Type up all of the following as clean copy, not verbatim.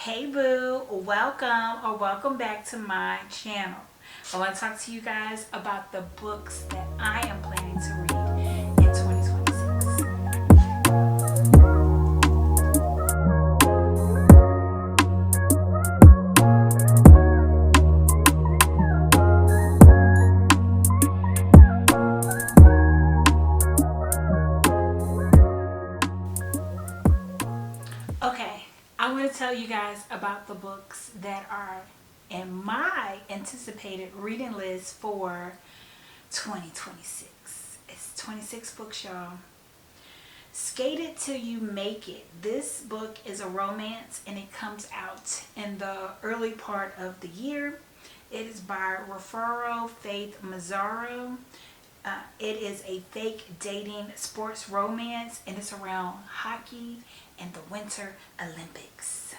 Hey boo, welcome back to my channel. I want to talk to you guys about the books that I am planning to read in 2026. Okay, I want to tell you guys about the books that are in my anticipated reading list for 2026. It's 26 books, y'all. Skate It Till You Make It. This book is a romance and it comes out in the early part of the year. It is by Rufaro Faith Mazzaro. It is a fake dating sports romance and it's around hockey and the Winter Olympics.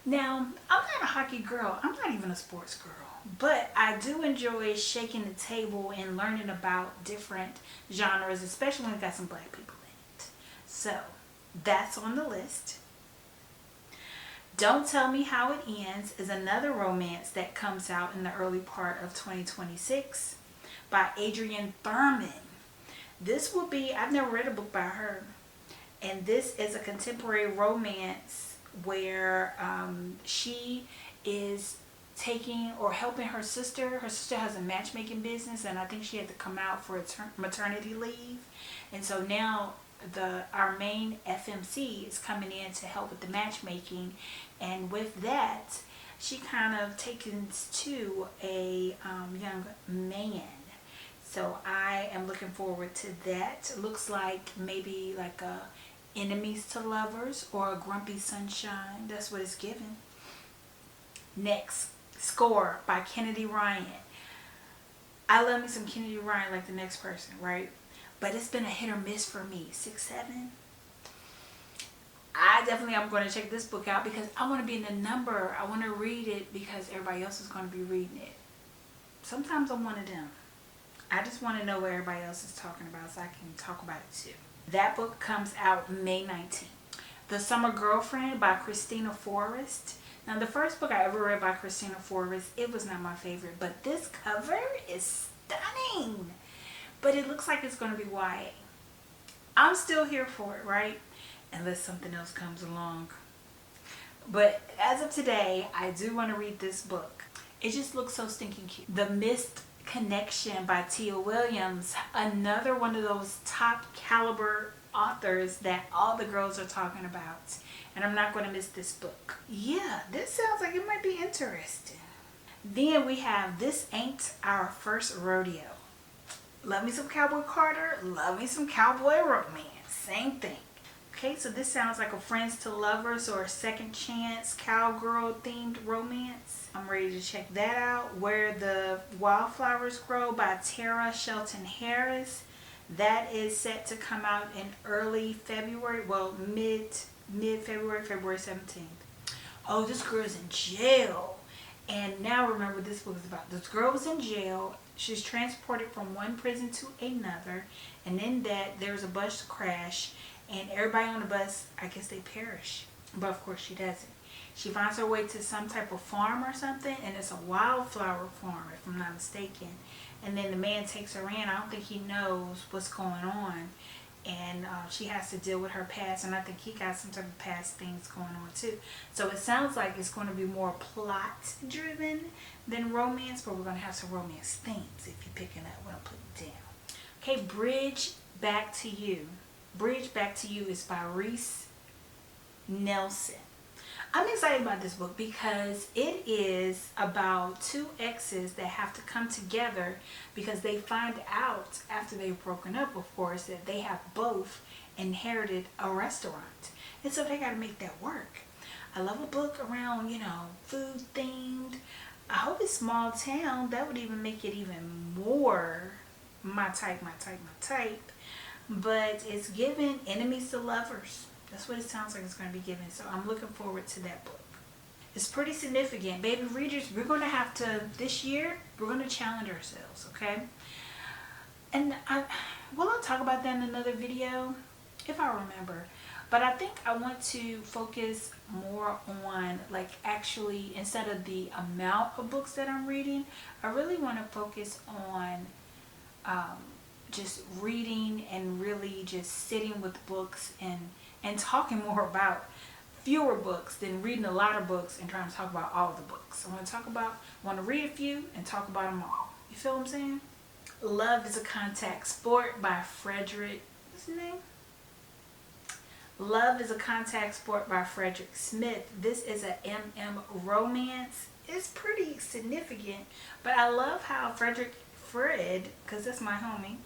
Now, I'm not a hockey girl. I'm not even a sports girl. But I do enjoy shaking the table and learning about different genres, especially when it got some black people in it. So, that's on the list. Don't Tell Me How It Ends is another romance that comes out in the early part of 2026 by Adrienne Thurman. This will be, I've never read a book by her, and this is a contemporary romance where she is taking or helping her sister. Her sister has a matchmaking business, and I think she had to come out for maternity leave, and so now our main FMC is coming in to help with the matchmaking, and with that she kind of takes to a young man. So I am looking forward to that. Looks like maybe like a enemies to lovers or a grumpy sunshine. That's what it's given. Next, Score by Kennedy Ryan. I love me some Kennedy Ryan like the next person, right? But it's been a hit or miss for me. 6, 7. I definitely am going to check this book out because I want to be in the number. I want to read it because everybody else is going to be reading it. Sometimes I'm one of them. I just want to know what everybody else is talking about so I can talk about it too. That book comes out May 19th. The Summer Girlfriend by Christina Forrest. Now, the first book I ever read by Christina Forrest, it was not my favorite, but this cover is stunning. But it looks like it's going to be YA. I'm still here for it, right? Unless something else comes along. But as of today, I do want to read this book. It just looks so stinking cute. The Missed Connection by Tia Williams. Another one of those top caliber authors that all the girls are talking about. And I'm not going to miss this book. Yeah, this sounds like it might be interesting. Then we have This Ain't Our First Rodeo. Love me some Cowboy Carter. Love me some cowboy romance. Same thing. Okay, so this sounds like a Friends to Lovers or a Second Chance cowgirl themed romance. I'm ready to check that out. Where the Wildflowers Grow by Tara Shelton Harris. That is set to come out in early February. Well, mid-February, February 17th. Oh, this girl is in jail. And now remember what this book is about. This girl was in jail. She's transported from one prison to another. And in that, there's a bus crash. And everybody on the bus, I guess they perish. But of course she doesn't. She finds her way to some type of farm or something. And it's a wildflower farm, if I'm not mistaken. And then the man takes her in. I don't think he knows what's going on. And she has to deal with her past. And I think he got some type of past things going on too. So it sounds like it's going to be more plot driven than romance. But we're going to have some romance themes if you're picking up what I'm putting down. Okay, Bridge Back to You. Bridge Back to You is by Reese Nelson. I'm excited about this book because it is about two exes that have to come together because they find out after they've broken up, of course, that they have both inherited a restaurant. And so they got to make that work. I love a book around, food themed. I hope it's small town. That would even make it even more my type. But it's given enemies to lovers. That's what it sounds like it's going to be given. So I'm looking forward to that book. It's pretty significant. Baby readers, we're going to have to, this year, we're going to challenge ourselves, okay? And will I talk about that in another video? If I remember. But I think I want to focus more on, like, actually, instead of the amount of books that I'm reading, I really want to focus on um, just reading and really just sitting with books and talking more about fewer books than reading a lot of books and trying to talk about all the books. I want to read a few and talk about them all. You feel what I'm saying? Love is a Contact Sport by Frederick, what's his name? Love is a Contact Sport by Frederick Smith. This is a MM romance. It's pretty significant, but I love how Fred, because that's my homie,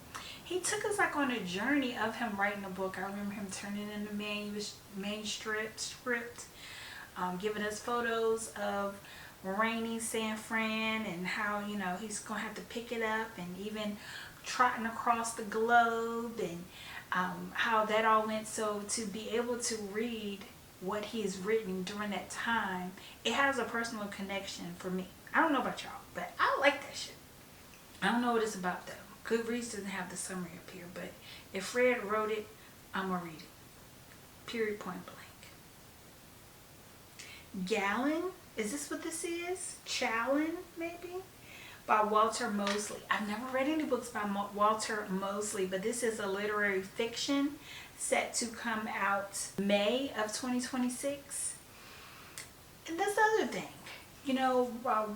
he took us like on a journey of him writing a book. I remember him turning in the manuscript, giving us photos of rainy San Fran and how, he's going to have to pick it up, and even trotting across the globe, and how that all went. So to be able to read what he's written during that time, it has a personal connection for me. I don't know about y'all, but I like that shit. I don't know what it's about though. Goodreads doesn't have the summary up here, but if Fred wrote it, I'm gonna read it. Period, point blank. Gallon, is this what this is? Challen, maybe? By Walter Mosley. I've never read any books by Walter Mosley, but this is a literary fiction set to come out May of 2026. And that's the other thing.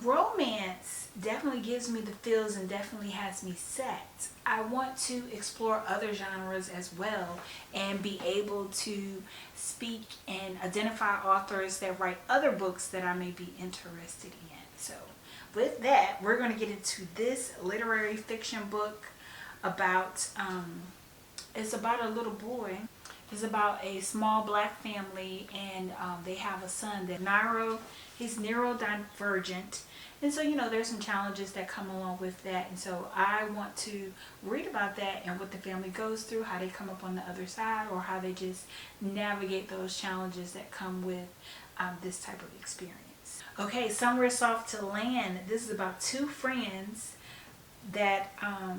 Romance definitely gives me the feels and definitely has me set. I want to explore other genres as well and be able to speak and identify authors that write other books that I may be interested in. So with that, we're going to get into this literary fiction book about, it's about a little boy. It's about a small black family, and they have a son that he's neurodivergent. And so, there's some challenges that come along with that. And so I want to read about that and what the family goes through, how they come up on the other side, or how they just navigate those challenges that come with this type of experience. Okay, Somewhere Soft to Land. This is about two friends that I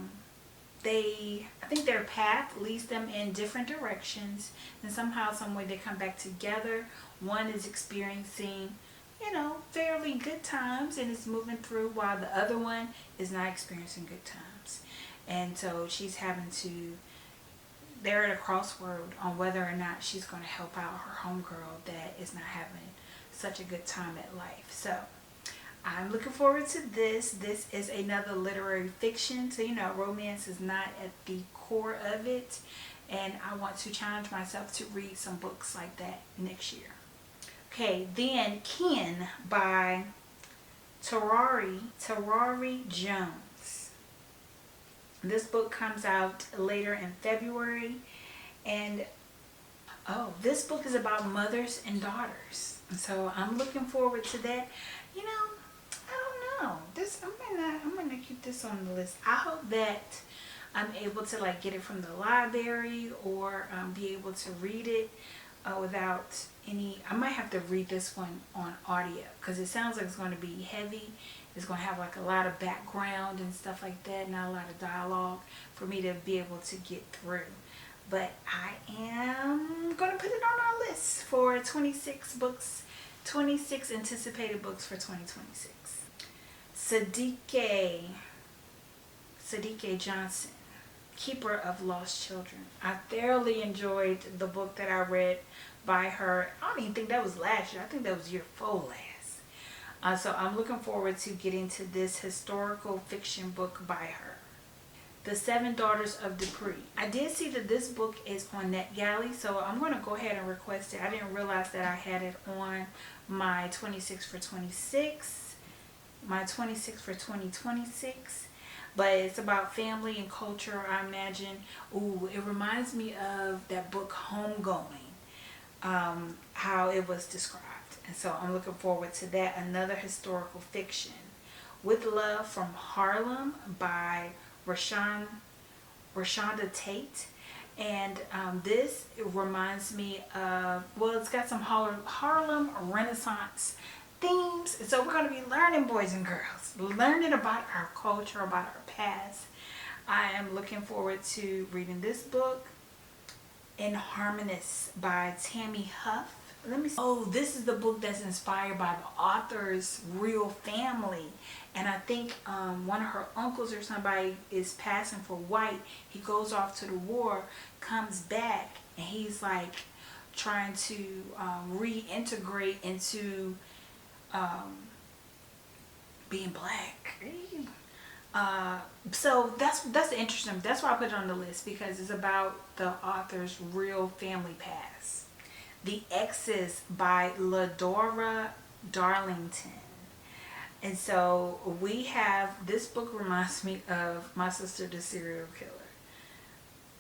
think their path leads them in different directions, and somehow, some way they come back together. One is experiencing, fairly good times and is moving through, while the other one is not experiencing good times. And so they're at a crossroad on whether or not she's going to help out her homegirl that is not having such a good time at life. So I'm looking forward to this. This is another literary fiction. So, romance is not at the core of it. And I want to challenge myself to read some books like that next year. Okay, then Ken by Tarari Jones. This book comes out later in February. And, this book is about mothers and daughters. So I'm looking forward to that. I don't know. I'm gonna keep this on the list. I hope that I'm able to get it from the library, or be able to read it without any. I might have to read this one on audio, because it sounds like it's going to be heavy. It's going to have a lot of background and stuff like that, not a lot of dialogue for me to be able to get through. But I am going to put it on our list for 26 books, 26 anticipated books for 2026. Sadiqa Johnson, Keeper of Lost Children. I thoroughly enjoyed the book that I read by her. I don't even think that was last year. I think that was year 4 last. So I'm looking forward to getting to this historical fiction book by her. The Seven Daughters of Dupree. I did see that this book is on NetGalley, so I'm going to go ahead and request it. I didn't realize that I had it on my 26 for 26, my 26 for 2026. But it's about family and culture, I imagine. Ooh, it reminds me of that book Homegoing, how it was described. And so I'm looking forward to that. Another historical fiction. With Love from Harlem by Rashonda Tate. And this reminds me of, it's got some Harlem Renaissance themes. And so we're going to be learning, boys and girls, learning about our culture, about our past. I am looking forward to reading this book. Inharmonious by Tammy Huff. Let me see. Oh, this is the book that's inspired by the author's real family. And I think one of her uncles or somebody is passing for white. He goes off to the war, comes back, and he's like trying to reintegrate into being black. So that's interesting. That's why I put it on the list, because it's about the author's real family past. The Exes by Ladora Darlington. And so we have, this book reminds me of My Sister the Serial Killer.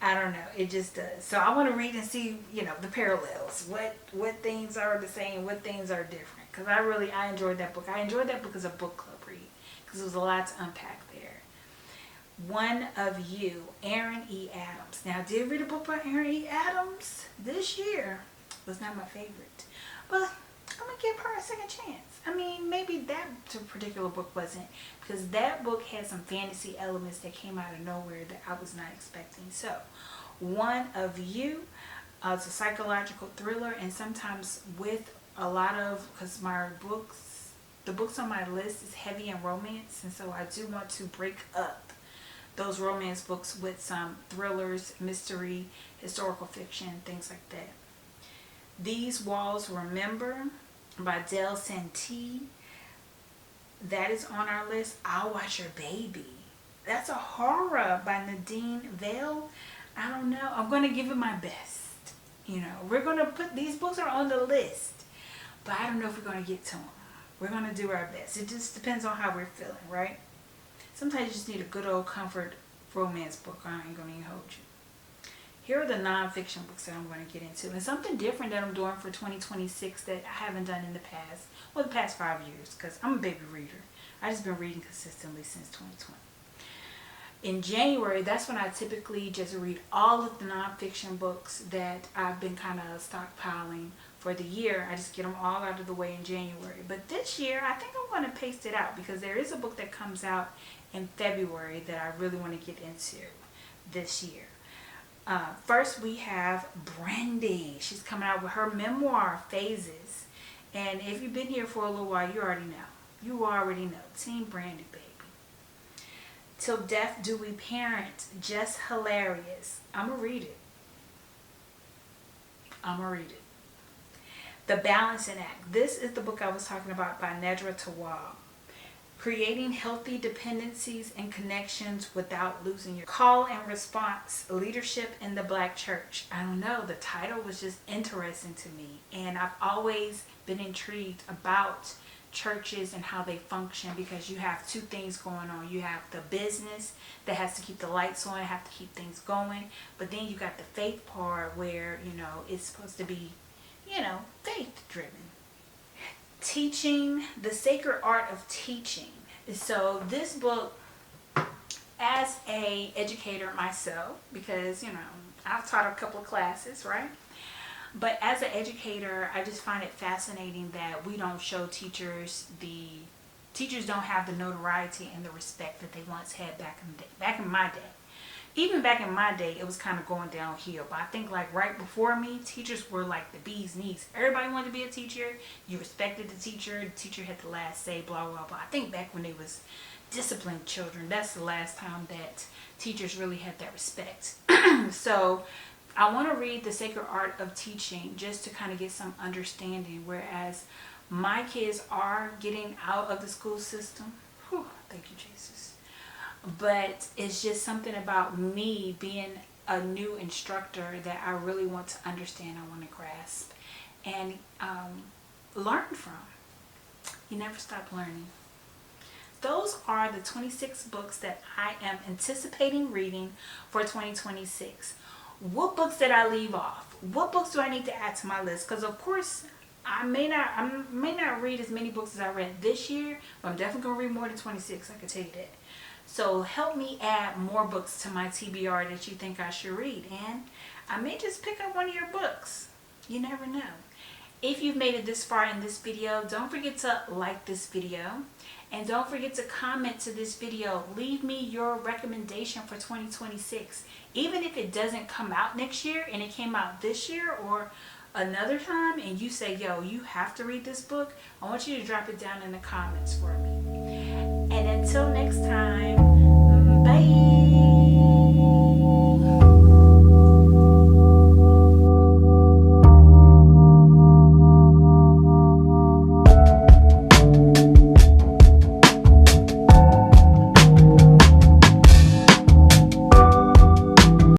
I don't know, it just does. So I want to read and see, the parallels. What things are the same, what things are different. Because I enjoyed that book. I enjoyed that book as a book club read, because there was a lot to unpack there. One of You, Aaron E. Adams. Now, I did read a book by Aaron E. Adams this year. It was not my favorite, but I'm going to give her a second chance. I mean, maybe that particular book wasn't, because that book had some fantasy elements that came out of nowhere that I was not expecting. So, One of You, it's a psychological thriller, and sometimes with a lot of, because the books on my list is heavy in romance, and so I do want to break up those romance books with some thrillers, mystery, historical fiction, things like that. These Walls Remember by Del Santee. That is on our list. I'll Watch Your Baby. That's a horror by Nadine Vale. I don't know. I'm going to give it my best. We're going to put, these books are on the list, but I don't know if we're going to get to them. We're going to do our best. It just depends on how we're feeling, right? Sometimes you just need a good old comfort romance book. I ain't going to even hold you. Here are the nonfiction books that I'm going to get into. And something different that I'm doing for 2026 that I haven't done in the past. Well, the past 5 years, because I'm a baby reader. I've just been reading consistently since 2020. In January, that's when I typically just read all of the nonfiction books that I've been kind of stockpiling for the year. I just get them all out of the way in January. But this year, I think I'm going to pace it out, because there is a book that comes out in February that I really want to get into this year. First, we have Brandy. She's coming out with her memoir, Phases. And if you've been here for a little while, you already know. You already know. Team Brandy, baby. Till Death Do We Parent. Just hilarious. I'm going to read it. The Balancing Act. This is the book I was talking about by Nedra Tawwab. Creating healthy dependencies and connections without losing your call and response. Leadership in the Black Church. I don't know. The title was just interesting to me. And I've always been intrigued about churches and how they function, because you have two things going on. You have the business that has to keep the lights on, have to keep things going. But then you got the faith part where, it's supposed to be, faith driven. Teaching, the Sacred Art of Teaching. So this book, as a educator myself, because I've taught a couple of classes, right? But as an educator, I just find it fascinating that we don't show teachers don't have the notoriety and the respect that they once had back in my day. Even back in my day, it was kind of going downhill. But I think like right before me, teachers were like the bee's knees. Everybody wanted to be a teacher. You respected the teacher. The teacher had the last say, blah, blah, blah. I think back when they was disciplined children, that's the last time that teachers really had that respect. So I want to read The Sacred Art of Teaching just to kind of get some understanding. Whereas my kids are getting out of the school system. Whew, thank you, Jesus. But it's just something about me being a new instructor that I really want to understand, I want to grasp, and learn from. You never stop learning. Those are the 26 books that I am anticipating reading for 2026. What books did I leave off? What books do I need to add to my list? Because of course, I may not read as many books as I read this year, but I'm definitely going to read more than 26, I can tell you that. So help me add more books to my TBR that you think I should read. And I may just pick up one of your books. You never know. If you've made it this far in this video, don't forget to like this video. And don't forget to comment to this video. Leave me your recommendation for 2026. Even if it doesn't come out next year and it came out this year or another time and you say, yo, you have to read this book, I want you to drop it down in the comments for me. And until next time.